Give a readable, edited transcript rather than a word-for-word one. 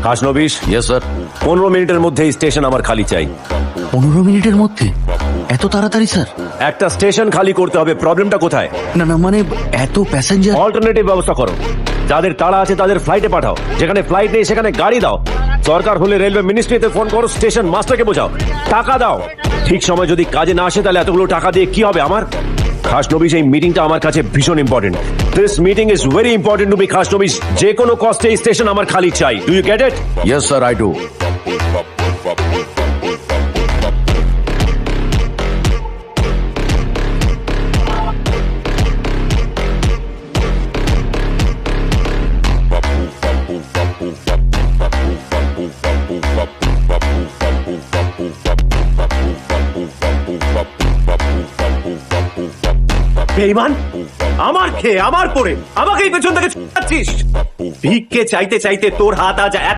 কাশনবিশ, yes sir. 15 মিনিটের মধ্যে এই স্টেশন আমার খালি চাই। 15 মিনিটের মধ্যে? এত তাড়াতাড়ি স্যার? একটা স্টেশন খালি করতে হবে, প্রবলেমটা কোথায়? না না, মানে এত প্যাসেঞ্জার। অল্টারনেটিভ ব্যবস্থা করো, যাদের তাড়া আছে তাদের ফ্লাইটে পাঠাও, যেখানে ফ্লাইট নেই সেখানে গাড়ি দাও। দরকার হলে রেলওয়ে মিনিস্ট্রিতে ফোন করো, স্টেশন মাস্টারকে বোঝাও, টাকা দাও। ঠিক সময় যদি কাজে না আসে তাহলে এতগুলো টাকা দিয়ে কি হবে আমার? খাসনবিশ, এই মিটিংটা আমার কাছে ভীষণ important. This meeting is very important to me Khasnabis. যে কোনো কস্টে এই স্টেশন আমার খালি চাই। Do you get it? Yes sir, I do. বেঈমান, আমার খেয়ে আমার পরে আমাকেই পেছন থেকে ছুটাচ্ছিস। ভিক্ষে চাইতে চাইতে তোর হাত আজ